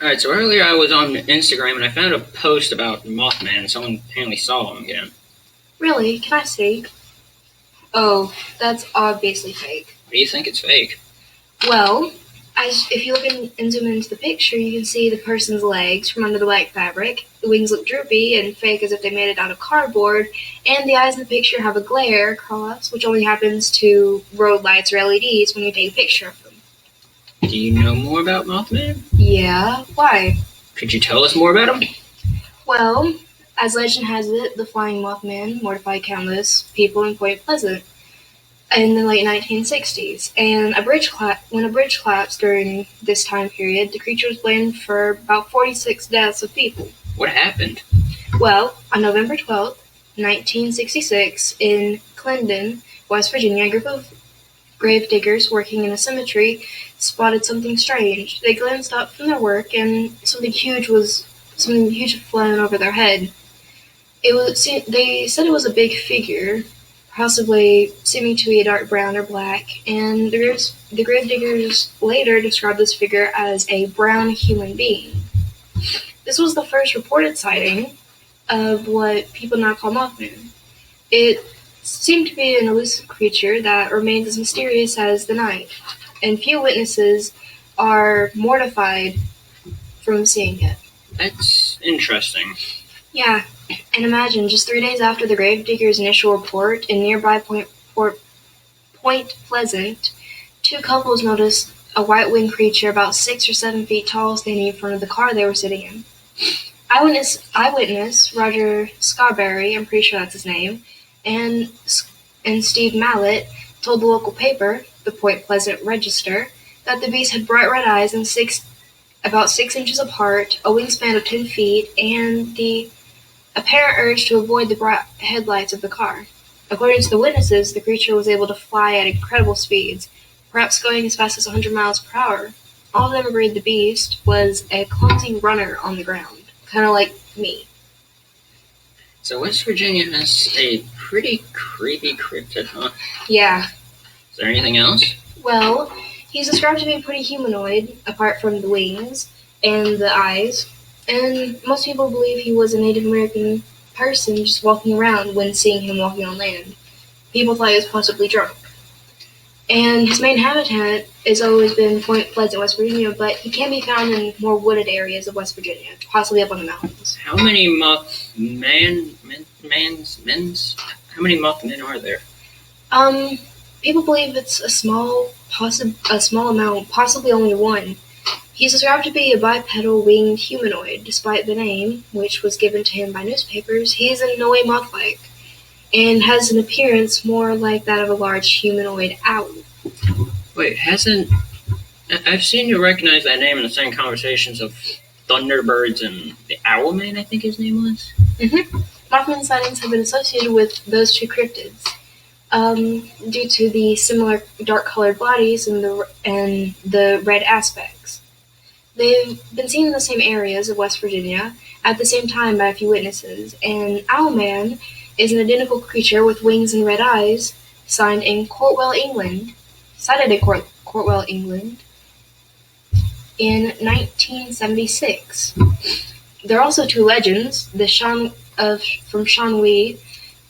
Alright, so earlier I was on Instagram and I found a post about Mothman. Someone apparently saw him again. Really? Can I see? Oh, that's obviously fake. Why do you think it's fake? Well, if you look and zoom into the picture, you can see the person's legs from under the white fabric. The wings look droopy and fake as if they made it out of cardboard, and the eyes in the picture have a glare across, which only happens to road lights or LEDs when you take a picture of them. Do you know more about Mothman? Yeah, why? Could you tell us more about him? Well, as legend has it, the flying Mothman mortified countless people in Point Pleasant in the late 1960s, and when a bridge collapsed during this time period, the creature was blamed for about 46 deaths of people. What happened? Well, on November 12th, 1966, in Clendon, West Virginia, a group of grave diggers working in a cemetery spotted something strange. They glanced up from their work, and something huge had flown over their head. They said it was a big figure, possibly seeming to be a dark brown or black, and the grave diggers later described this figure as a brown human being. This was the first reported sighting of what people now call Mothman. It seemed to be an elusive creature that remains as mysterious as the night, and few witnesses are mortified from seeing it. That's interesting. Yeah, and imagine, just 3 days after the gravediggers' initial report in nearby Point Pleasant, two couples noticed a white-winged creature about 6 or 7 feet tall standing in front of the car they were sitting in. Eyewitness Roger Scarberry, I'm pretty sure that's his name, and Steve Mallett told the local paper, the Point Pleasant Register, that the beast had bright red eyes and about 6 inches apart, a wingspan of 10 feet, and the apparent urge to avoid the bright headlights of the car. According to the witnesses, the creature was able to fly at incredible speeds, perhaps going as fast as 100 miles per hour. All of them agreed the beast was a clumsy runner on the ground, kind of like me. So West Virginia has a pretty creepy cryptid, huh? Yeah. Is there anything else? Well, he's described to be pretty humanoid, apart from the wings and the eyes, and most people believe he was a Native American person just walking around when seeing him walking on land. People thought he was possibly drunk. And his main habitat has always been Point Pleasant, West Virginia, but he can be found in more wooded areas of West Virginia, possibly up on the mountains. How many Mothman are there? People believe it's a small amount, possibly only one. He's described to be a bipedal winged humanoid. Despite the name, which was given to him by newspapers, he is in no way moth-like, and has an appearance more like that of a large humanoid owl. Wait, I've seen you recognize that name in the same conversations of Thunderbirds and the Owlman, I think his name was? Mm-hmm. Mothman sightings have been associated with those two cryptids, due to the similar dark-colored bodies and the red aspects. They've been seen in the same areas of West Virginia at the same time by a few witnesses, and Owlman is an identical creature with wings and red eyes, sighted in Courtwell, England, in 1976. There are also two legends, from Shanwi,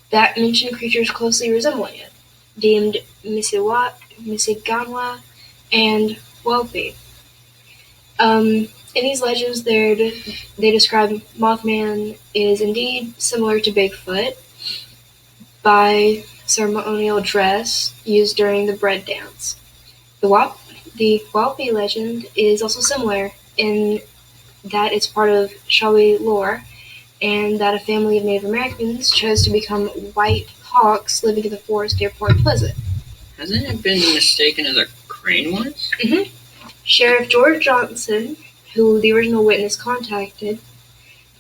that mention creatures closely resembling it, deemed Misiganwa and Welpi. In these legends, they describe Mothman is indeed similar to Bigfoot by ceremonial dress used during the bread dance. The Welpi legend is also similar in that it's part of Shawnee lore, and that a family of Native Americans chose to become white hawks living in the forest near Point Pleasant. Hasn't it been mistaken as a crane once? Mm-hmm. Sheriff George Johnson, who the original witness contacted,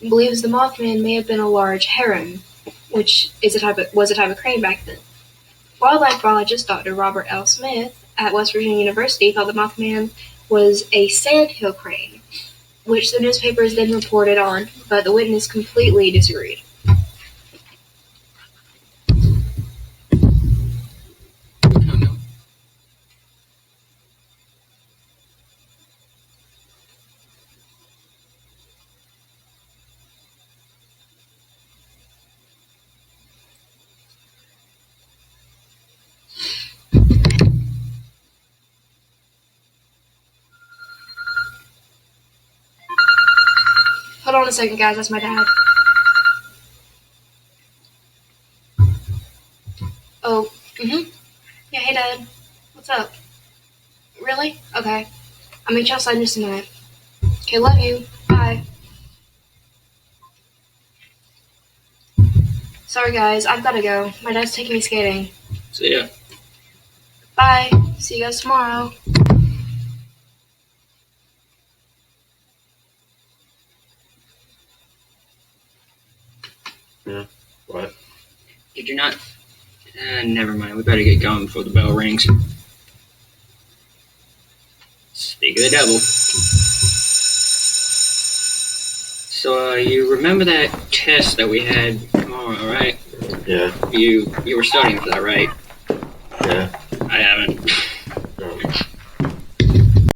believes the Mothman may have been a large heron, which was a type of crane back then. Wildlife biologist Dr. Robert L. Smith at West Virginia University thought the Mothman was a sandhill crane, which the newspapers then reported on, but the witness completely disagreed. Hold on a second, guys. That's my dad. Oh, Yeah, hey, Dad. What's up? Really? Okay. I'll meet you outside in just a minute. Okay, love you. Bye. Sorry, guys. I've got to go. My dad's taking me skating. See ya. Bye. See you guys tomorrow. Yeah. What? Did you not? Never mind. We better get going before the bell rings. Speak of the devil. So, you remember that test that we had tomorrow, right? Yeah. You were studying for that, right? Yeah. I haven't.